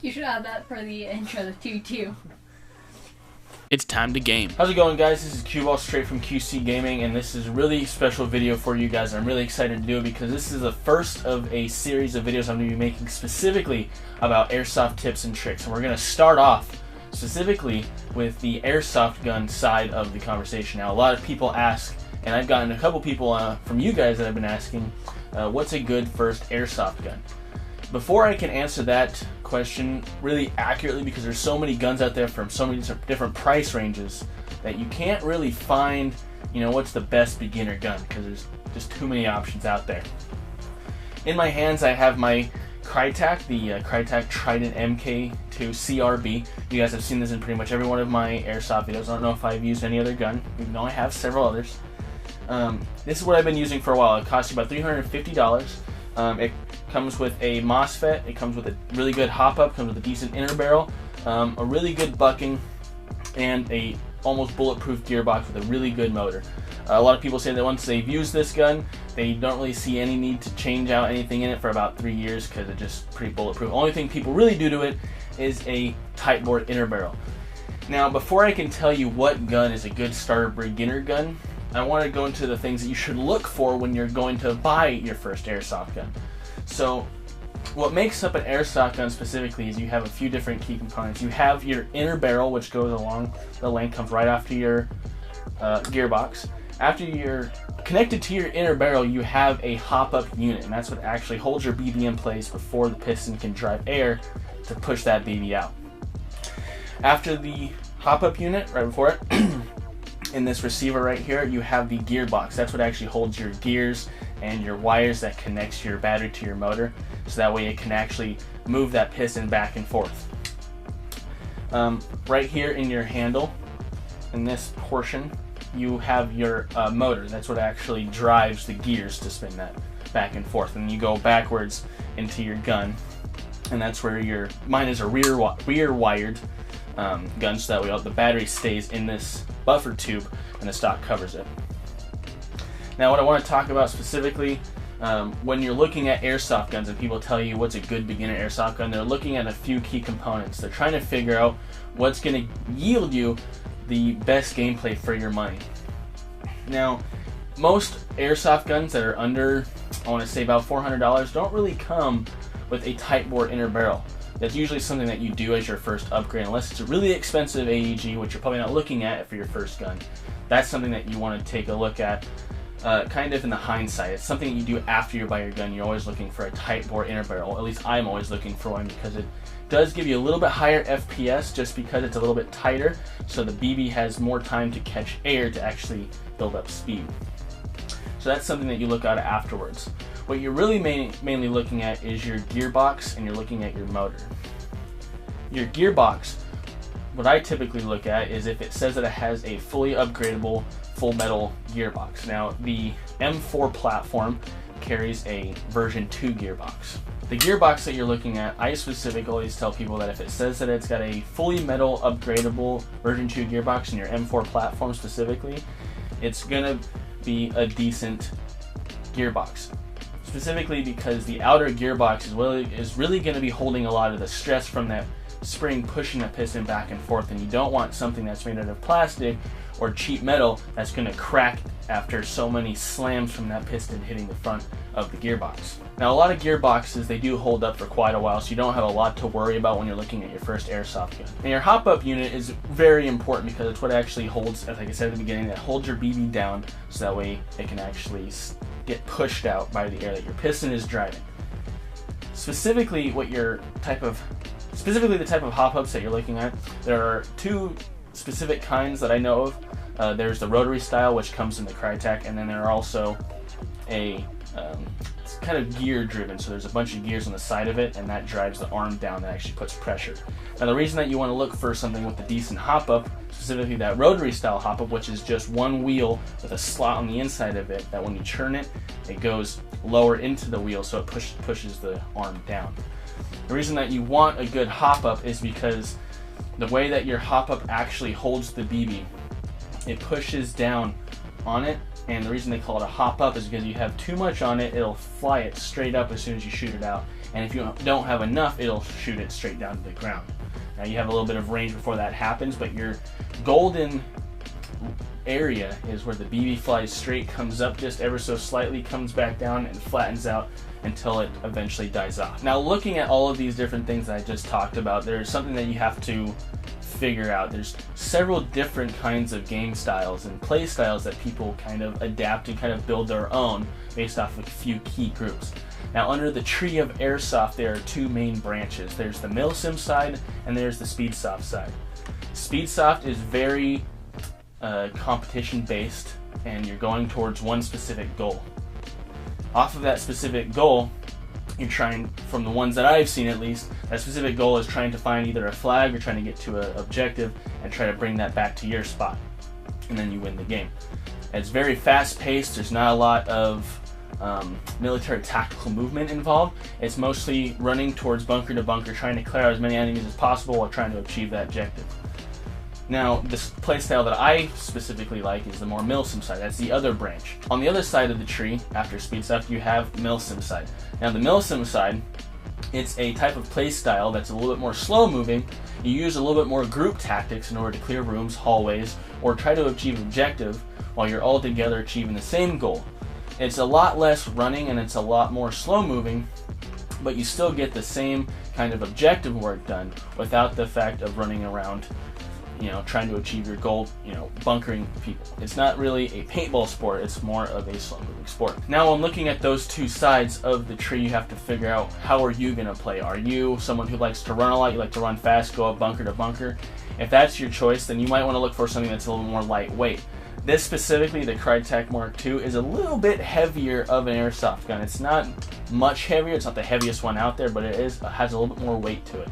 You should add that for the intro too. It's time to game. How's it going, guys? This is Q-Ball straight from QC Gaming, and this is a really special video for you guys. I'm really excited to do it because this is the first of a series of videos I'm going to be making specifically about airsoft tips and tricks. And we're going to start off specifically with the airsoft gun side of the conversation. Now, a lot of people ask, and I've gotten a couple people from you guys that have been asking, what's a good first airsoft gun? Before I can answer that question really accurately, because there's so many guns out there from so many different price ranges that you can't really find, what's the best beginner gun, because there's just too many options out there. In my hands, I have my Crytac, the Crytac Trident MK2 CRB. You guys have seen this in pretty much every one of my airsoft videos. I don't know if I've used any other gun, even though I have several others. This is what I've been using for a while. It costs you about $350. It comes with a MOSFET, it comes with a really good hop-up, comes with a decent inner barrel, a really good bucking, and a almost bulletproof gearbox with a really good motor. A lot of people say that once they've used this gun, they don't really see any need to change out anything in it for about 3 years because it's just pretty bulletproof. The only thing people really do to it is a tight bore inner barrel. Now, before I can tell you what gun is a good starter beginner gun, I want to go into the things that you should look for when you're going to buy your first airsoft gun. So, what makes up an airsoft gun specifically is you have a few different key components. You have your inner barrel, which goes along the length, comes right after your gearbox. After you're connected to your inner barrel, you have a hop-up unit, and that's what actually holds your BB in place before the piston can drive air to push that BB out. After the hop-up unit, right before it, in this receiver right here, you have the gearbox. That's what actually holds your gears and your wires that connects your battery to your motor, so that way it can actually move that piston back and forth. Right here in your handle, in this portion, you have your motor. That's what actually drives the gears to spin that back and forth. And you go backwards into your gun, and that's where mine is a rear wired gun, so that way the battery stays in this buffer tube and the stock covers it. Now, what I want to talk about specifically, when you're looking at airsoft guns and people tell you what's a good beginner airsoft gun, they're looking at a few key components. They're trying to figure out what's going to yield you the best gameplay for your money. Now, most airsoft guns that are under, I want to say about $400, don't really come with a tight bore inner barrel. That's usually something that you do as your first upgrade, unless it's a really expensive AEG, which you're probably not looking at for your first gun. That's something that you want to take a look at, kind of in the hindsight. It's something that you do after you buy your gun. You're always looking for a tight bore inner barrel. At least I'm always looking for one, because it does give you a little bit higher FPS just because it's a little bit tighter, so the BB has more time to catch air to actually build up speed. So that's something that you look at afterwards. What you're really mainly looking at is your gearbox, and you're looking at your motor. Your gearbox, what I typically look at is if it says that it has a fully upgradable full metal gearbox. Now, the M4 platform carries a version 2 gearbox. The gearbox that you're looking at, I specifically always tell people that if it says that it's got a fully metal upgradable version 2 gearbox in your M4 platform specifically, it's gonna be a decent gearbox. Specifically because the outer gearbox is really going to be holding a lot of the stress from that spring pushing the piston back and forth, and you don't want something that's made out of plastic or cheap metal that's going to crack after so many slams from that piston hitting the front of the gearbox. Now, a lot of gearboxes, they do hold up for quite a while, so you don't have a lot to worry about when you're looking at your first airsoft gun. And your hop-up unit is very important because it's what actually holds, like I said at the beginning, that holds your BB down, so that way it can actually get pushed out by the air that your piston is driving. Specifically, the type of hop-ups that you're looking at, there are two specific kinds that I know of. There's the rotary style, which comes in the Crytac, and then there are also it's kind of gear driven, so there's a bunch of gears on the side of it, and that drives the arm down, that actually puts pressure. Now, the reason that you want to look for something with a decent hop-up, specifically that rotary style hop-up, which is just one wheel with a slot on the inside of it, that when you turn it, it goes lower into the wheel, so it pushes the arm down. The reason that you want a good hop-up is because the way that your hop-up actually holds the BB, it pushes down on it And the reason they call it a hop up is because you have too much on it, it'll fly it straight up as soon as you shoot it out. And if you don't have enough, it'll shoot it straight down to the ground. Now you have a little bit of range before that happens, but your golden area is where the BB flies straight, comes up just ever so slightly, comes back down and flattens out until it eventually dies off. Now looking at all of these different things that I just talked about, there's something that you have to figure out. There's several different kinds of game styles and play styles that people kind of adapt and kind of build their own based off of a few key groups. Now under the tree of Airsoft, there are two main branches. There's the Milsim side and there's the Speedsoft side. Speedsoft is very competition based, and you're going towards one specific goal. Off of that specific goal, you're trying, from the ones that I've seen at least, that specific goal is trying to find either a flag or trying to get to an objective and try to bring that back to your spot, and then you win the game. It's very fast paced, there's not a lot of military tactical movement involved. It's mostly running towards bunker to bunker, trying to clear out as many enemies as possible while trying to achieve that objective. Now, this playstyle that I specifically like is the more Milsim side. That's the other branch. On the other side of the tree, after Speedsoft, you have Milsim side. Now, the Milsim side, it's a type of playstyle that's a little bit more slow moving. You use a little bit more group tactics in order to clear rooms, hallways, or try to achieve an objective while you're all together achieving the same goal. It's a lot less running and it's a lot more slow moving, but you still get the same kind of objective work done without the fact of running around, trying to achieve your goal, bunkering people. It's not really a paintball sport, it's more of a slow-moving sport. Now, when looking at those two sides of the tree, you have to figure out, how are you going to play? Are you someone who likes to run a lot, you like to run fast, go up bunker to bunker? If that's your choice, then you might want to look for something that's a little more lightweight. This specifically, the Crytek Mark II, is a little bit heavier of an airsoft gun. It's not much heavier, it's not the heaviest one out there, but it has a little bit more weight to it.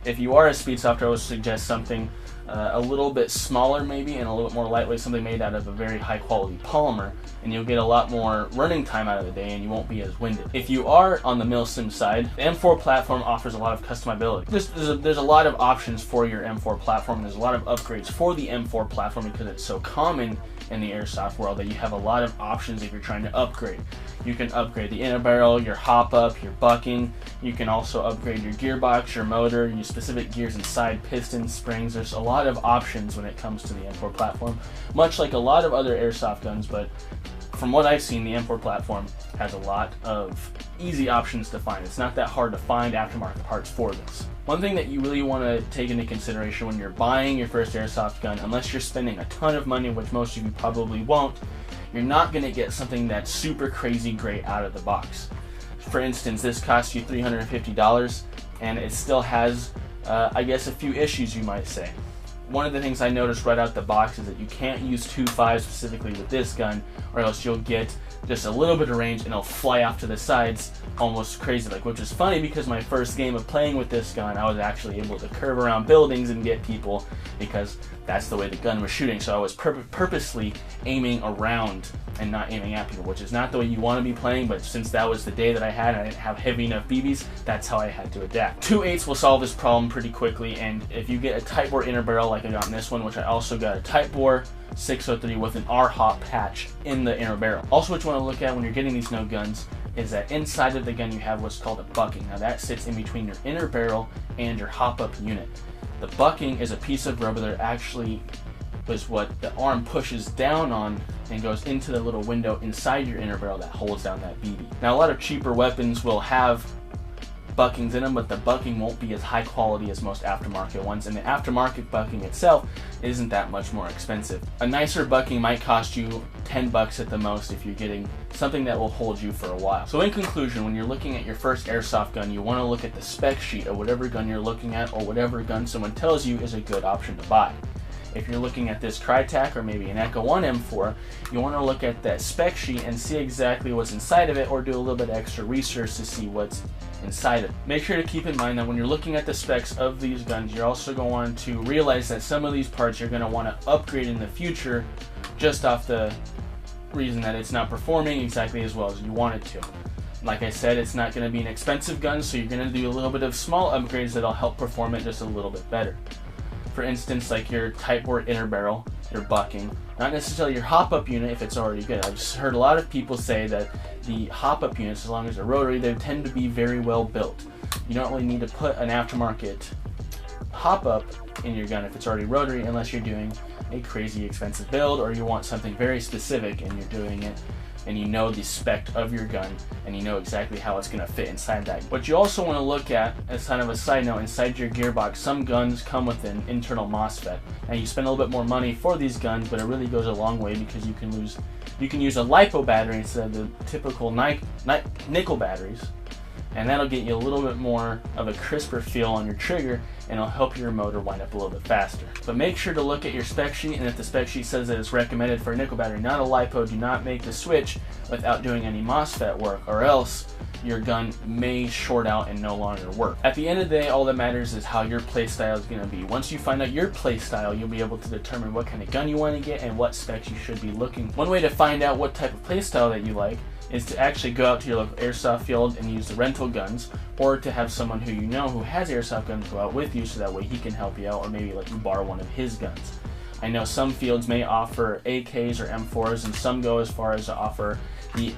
If you are a Speedsoft, I would suggest something a little bit smaller maybe and a little bit more lightweight, something made out of a very high quality polymer, and you'll get a lot more running time out of the day and you won't be as winded. If you are on the Milsim side, the M4 platform offers a lot of customizability. There's a lot of options for your M4 platform, and there's a lot of upgrades for the M4 platform because it's so common in the airsoft world that you have a lot of options if you're trying to upgrade. You can upgrade the inner barrel, your hop up, your bucking. You can also upgrade your gearbox, your motor, your specific gears inside, pistons, springs. There's a lot of options when it comes to the M4 platform, much like a lot of other airsoft guns, but from what I've seen, the M4 platform has a lot of easy options to find. It's not that hard to find aftermarket parts for this. One thing that you really want to take into consideration when you're buying your first airsoft gun, unless you're spending a ton of money, which most of you probably won't, you're not going to get something that's super crazy great out of the box. For instance, this costs you $350 and it still has, I guess, a few issues, you might say. One of the things I noticed right out the box is that you can't use 2.5 specifically with this gun, or else you'll get just a little bit of range and it'll fly off to the sides almost crazy like, which is funny because my first game of playing with this gun, I was actually able to curve around buildings and get people because that's the way the gun was shooting. So I was purposely aiming around and not aiming at people, which is not the way you want to be playing, but since that was the day that I had and I didn't have heavy enough BBs, that's how I had to adapt. 2.8s will solve this problem pretty quickly, and if you get a tight bore inner barrel like I got in this one, which I also got a tight bore 603 with an R-hop patch in the inner barrel. Also, what you want to look at when you're getting these no guns is that inside of the gun you have what's called a bucking. Now that sits in between your inner barrel and your hop-up unit. The bucking is a piece of rubber that actually is what the arm pushes down on and goes into the little window inside your inner barrel that holds down that BB. Now a lot of cheaper weapons will have buckings in them, but the bucking won't be as high quality as most aftermarket ones, and the aftermarket bucking itself isn't that much more expensive. A nicer bucking might cost you $10 at the most if you're getting something that will hold you for a while. So in conclusion, when you're looking at your first airsoft gun, you want to look at the spec sheet of whatever gun you're looking at or whatever gun someone tells you is a good option to buy. If you're looking at this Crytek or maybe an Echo 1 M4, you want to look at that spec sheet and see exactly what's inside of it, or do a little bit of extra research to see what's inside it. Make sure to keep in mind that when you're looking at the specs of these guns, you're also going to want to realize that some of these parts you're going to want to upgrade in the future just off the reason that it's not performing exactly as well as you want it to. Like I said, it's not going to be an expensive gun, so you're going to do a little bit of small upgrades that'll help perform it just a little bit better. For instance, like your tight bore inner barrel, your bucking, Not necessarily your hop-up unit if it's already good. I've just heard a lot of people say that the hop-up units, as long as they're rotary, they tend to be very well built. You don't really need to put an aftermarket hop-up in your gun if it's already rotary, unless you're doing a crazy expensive build or you want something very specific and you're doing it and you know the spec of your gun and you know exactly how it's going to fit inside that. What you also want to look at, as kind of a side note, inside your gearbox, some guns come with an internal MOSFET. Now you spend a little bit more money for these guns, but it really goes a long way because you can use a LiPo battery instead of the typical nickel batteries, and that'll get you a little bit more of a crisper feel on your trigger, and it'll help your motor wind up a little bit faster. But make sure to look at your spec sheet, and if the spec sheet says that it's recommended for a nickel battery, not a LiPo, do not make the switch without doing any MOSFET work, or else your gun may short out and no longer work. At the end of the day, all that matters is how your playstyle is going to be. Once you find out your playstyle, you'll be able to determine what kind of gun you want to get and what specs you should be looking. One way to find out what type of playstyle that you like is to actually go out to your local airsoft field and use the rental guns, or to have someone who you know who has airsoft guns go out with you, so that way he can help you out or maybe let you borrow one of his guns. I know some fields may offer AKs or M4s, and some go as far as to offer the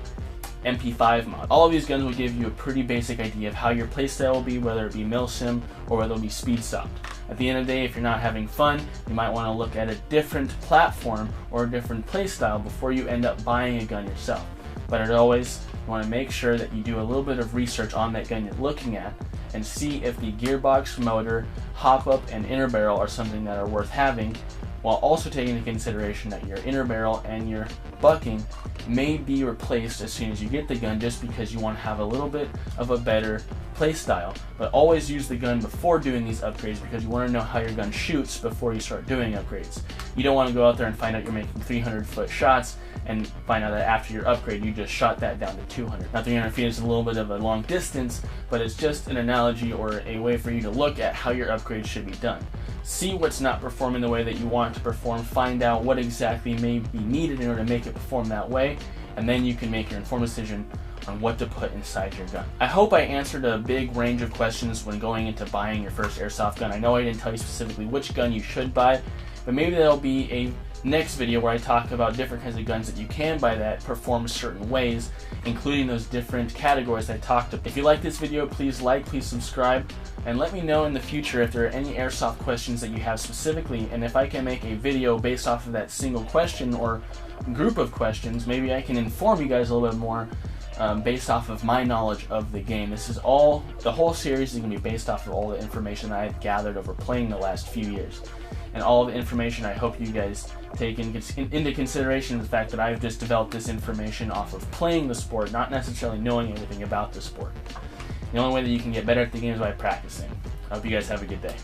MP5 mod. All of these guns will give you a pretty basic idea of how your playstyle will be, whether it be milsim or whether it be speed stopped. At the end of the day, if you're not having fun, you might want to look at a different platform or a different playstyle before you end up buying a gun yourself. But as always, you want to make sure that you do a little bit of research on that gun you're looking at and see if the gearbox, motor, hop-up, and inner barrel are something that are worth having, while also taking into consideration that your inner barrel and your bucking may be replaced as soon as you get the gun, just because you want to have a little bit of a better play style. But always use the gun before doing these upgrades, because you want to know how your gun shoots before you start doing upgrades. You don't want to go out there and find out you're making 300-foot shots and find out that after your upgrade you just shot that down to 200. Now 300 feet is a little bit of a long distance, but it's just an analogy or a way for you to look at how your upgrade should be done. See what's not performing the way that you want it to perform, find out what exactly may be needed in order to make it perform that way, and then you can make your informed decision on what to put inside your gun. I hope I answered a big range of questions when going into buying your first airsoft gun. I know I didn't tell you specifically which gun you should buy, but maybe there'll be a next video where I talk about different kinds of guns that you can buy that perform certain ways, including those different categories I talked about. If you like this video, please like, please subscribe, and let me know in the future if there are any airsoft questions that you have specifically, and if I can make a video based off of that single question or group of questions, maybe I can inform you guys a little bit more based off of my knowledge of the game. This is all, the whole series is going to be based off of all the information that I've gathered over playing the last few years. And all the information, I hope you guys take into consideration the fact that I've just developed this information off of playing the sport, not necessarily knowing everything about the sport. The only way that you can get better at the game is by practicing. I hope you guys have a good day.